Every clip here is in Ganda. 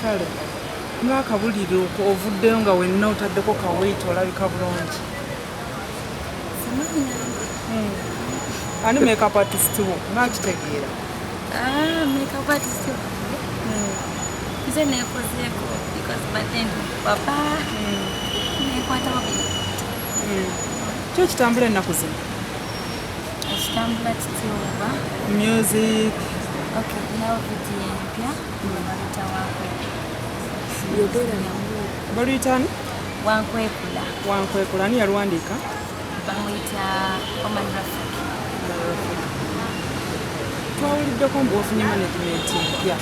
kale ng'akabuliro ovuddeyo nga wenna otaddeko kaweight olabika bulungi. Ani makeup artist wo ng'akitegeera? Makeup artist wo nze neekozeeko because but then papa neekwata wabiri kyo kitambula ennaku zino? ekitambula kityoba music. Okay, nawo video empya baluyita baluyita ani? Wankwekula. Wankwekula. Ani yaluwandiika? Bamuyita Oman Rafik. Twawuliddeko mbu ofunye management empya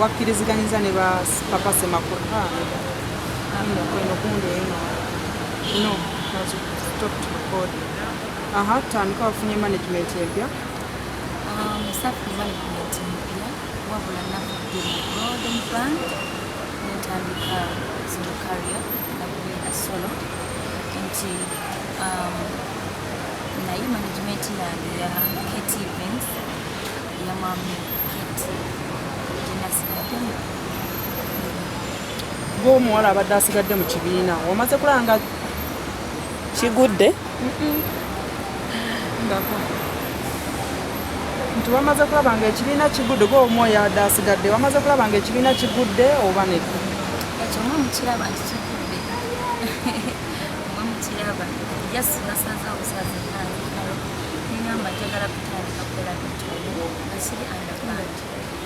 wakkiriziganyiza ne ba Papa Semakula? Kweno kundi eno no stop to record. Tandika wafunye management empya? Safi management empya wabula nafudde mu Golden Band netandika solo career nakubeera solo nti naye management yange ya Kate Events ya mwami Kate genasigaddemu. Ng'omuwala abadde asigadde mu kibiina omaze kulaba nga kigudde? Nti wamaze kulaba nga ekibiina kigudde gw'omwoyo abadde asigadde wamaze kulaba nga ekibiina kigudde oba nedda? Ekyo mwe mukiraba nti kigudde mwe mukiraba jasi nasanza obusazi nange kalo nengamba njagala kutandika kukola bitulu asiri underground.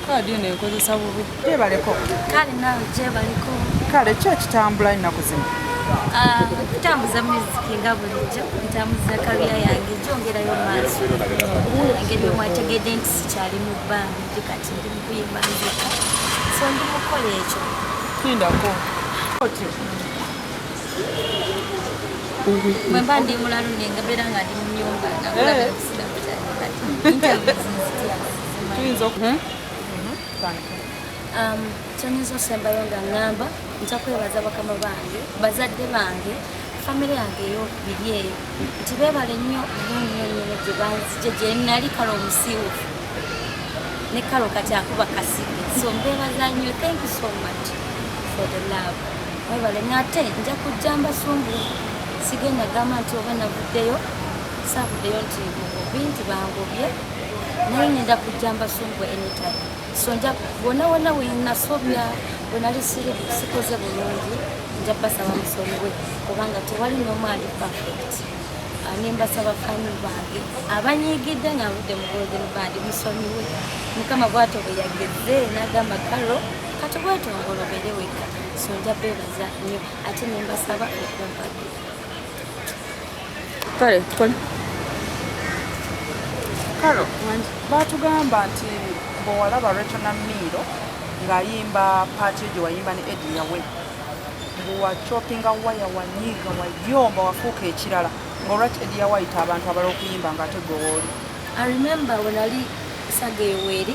Kaadi eno ekozesa bubi gyebaleko. Kale naawe gyebaliko. Kale ki ekitambula ennaku zino? Kutambuza muziki nga bulijjo ntambuza kariya yange gyongerayo maaso engeri omwategedde nti sikyali mu bbanga nti kati ndi mu kuyimba nzeka so ndi mukola ekyo kindako bwe mba ndi mulalu nenga beera nga ndi mu nnyumba nga kulabisira kukyali kati kyonyinza osembayo nga ŋŋamba nja kwebaza bakama bange bazadde bange famire yange ey'okubiri eyo nti beebale nnyo nnyo gye banzije gye nali kale omusiiwufu ne kalo kati akuba kasige so mbeebaza nnyo thank you so much for the love webale ngate nja kujja mbasumbu sigenda gamba nti oba navuddeyo saavuddeyo nti mugobi nti bangobye naye ngenda kujja mbasumbu anytime so nja wona wenasobya wenali sikoze bulungi nja basaba musomi we kubanga tewali n'omu ali perfect nembasaba fami bange abanyiigidde nga nvudde mu Golden Band musomi we mukama bw'atyo bwe yagezze n'agamba kalo kati bwetongolo obeere weka so nja beebaza nnyo ate nembasaba okumpadde kale tukole kalo baatugamba nti bwewalaba Rachel Namiro ng'ayimba paati gye wayimba ne Eddie yawe bwewachopinga waya wanyiiga wayomba wafuuka ekirala ng'olwaki Eddie yawe ayita abantu abala okuyimba ng'ate gwe wooli? I remember when ali saga eweeri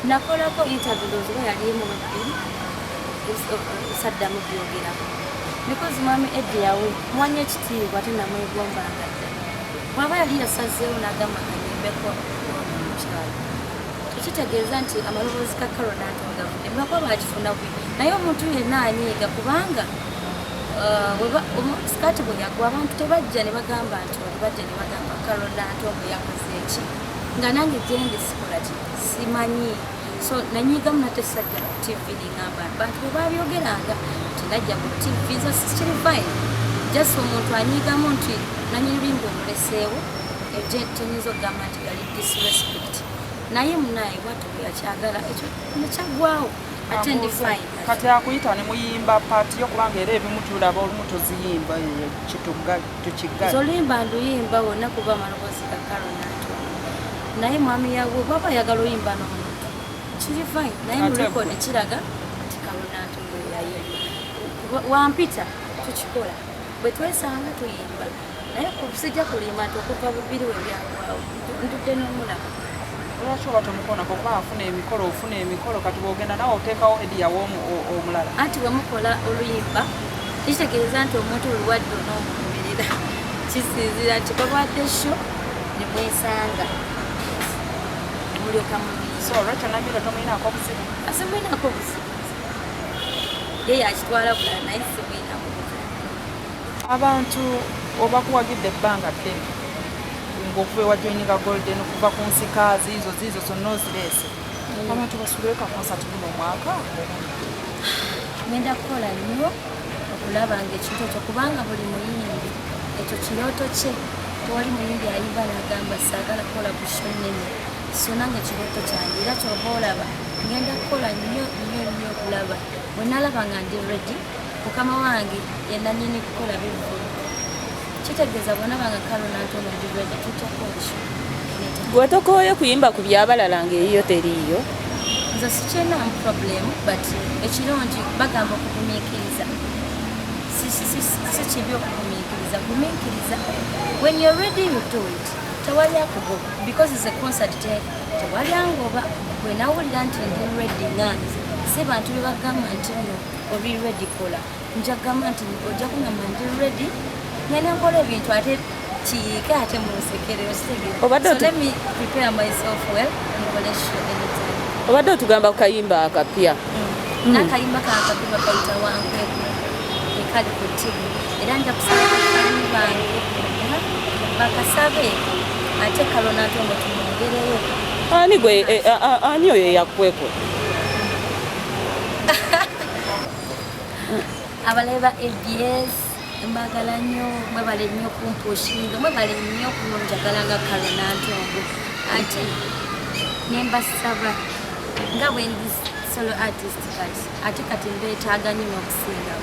nakolako interview oba yali emu bbiri saddamu byogerako because mwami Eddie yawe mwanya ekitiibwa ate namwegombanga dda bw'aba yali yasazeewo n'agamba kanyimbeko omukyalo kitegeeza nti amaloboozi ga Carol Nato gavudde mulakuba bakifuna bwe naye omuntu yenna anyiiga kubanga sikaati bwe yagwa abantu tebajja ne bagamba nti bajja ne bagamba Carol Nato bwe yakoze eki nga nange gyendi sikola ki simanyi so nanyiigamu nate sajja ku TV nengamba abantu bwe babyogeranga nti najja ku TV zo sikiri fine just omuntu anyiigamu nti nanyiribinga omuleseewo ekyenyinza okugamba nti yali disrespect naye munaye bwatyo bweyakyagala ekyo nekyagwawo ate ndi fine kati akuyita ne muyimba paati yo kubanga era ebimu tulaba olumu toziyimba tukigala zolimba nduyimba wonna kuba amaloboozi ga Carol Nato naye mwami yawe bwaba ayagala oyimba n'omuntu kiri fine naye mu rekodi kiraga nti Carol Nato yayimba wampita tukikola bwe twesanga tuyimba naye kusijja kulimba nti okuva bubiri we byagwawo ndudde n'omulaba lwaki oba tomukonako kuba ofuna emikolo kati bwogenda nawe oteekawo Eddie yawe omulala anti bwemukola oluyimba kitegeeza nti omuntu oluwadde onoomulumirira kisinzira nti babwadde sho ne mwesanga mulyoka mubiri so Rachel Namiro tomuyinako obuzibu? asemuyinako obuzibu ye yakitwala bulala naye sibwina abantu obakuwagidde ebbanga ddene ng'okuva ewajoininga golden okuva ku nsika ziizo zonna ozireese abantu basulweka konsati guno omwaka ngenda kukola nnyo okulaba ngaekintu ekyo kubanga buli muyimbi ekyo kirooto kye tewali muyimbi ayimba n'agamba saagala kukola busho nnene so nange ekirooto kyange era kyoba olaba ngenda kukola nnyo okulaba bwe nalaba nga ndi ready mukama wange yenna nini kukola bivulu kitegeeza bwonabanga kalo nantono ndi ready tujja kukola gwe tokooye kuyimba ku byabalala ng'eyiyo teriiyo nze sikyenamu problem but ekirungi bagamba okugumiikiriza si kibi okugumiikiriza gumiikiriza when you're ready you do it tewali akugo because it's a concert tewali angoba bwe nawulira nti ndi ready nganze si bantu be bagamba nti no oli ready kola njagamba nti ojja kungamba ndi ready ngenda nkola ebintu ate kiyiike ate munsekerero kitegeeza so let me prepare myself well nkole show anytime obadde otugamba ku kayimba akapya n'akayimba kakapya bakayita Wankweku ekali ku tivi era nja kusaba bafaanyi bange bakasabe ate kalonato ngo tumwongereyo ani oyo yakwekwe abalabe ba ABS mbagala nnyo mwebale nnyo kumpushinga mwebale nnyo kunjagalanga kalonantongo ate nembasaba nga bwendi solo artist ate kati mbeetaaga nnyo n'okusinga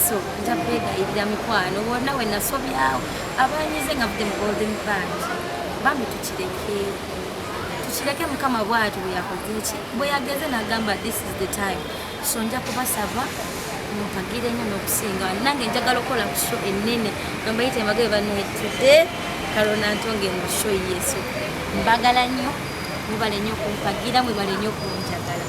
so nja kwegayirira mikwano wonna we nasobyawo abanyize nga vudde mu golden band bambi tukireke mukama bwatu bwe yakoze ki bwe yageze n'agamba this is the time so nja kubasaba mpagire nnyo n'okusinga nange njagala okukola ku show ennene nombayite mbagabe banetudde kalonantonge mu show yesu mbagala nnyo mwebale nnyo kumpagira mwebale nnyo kunjagala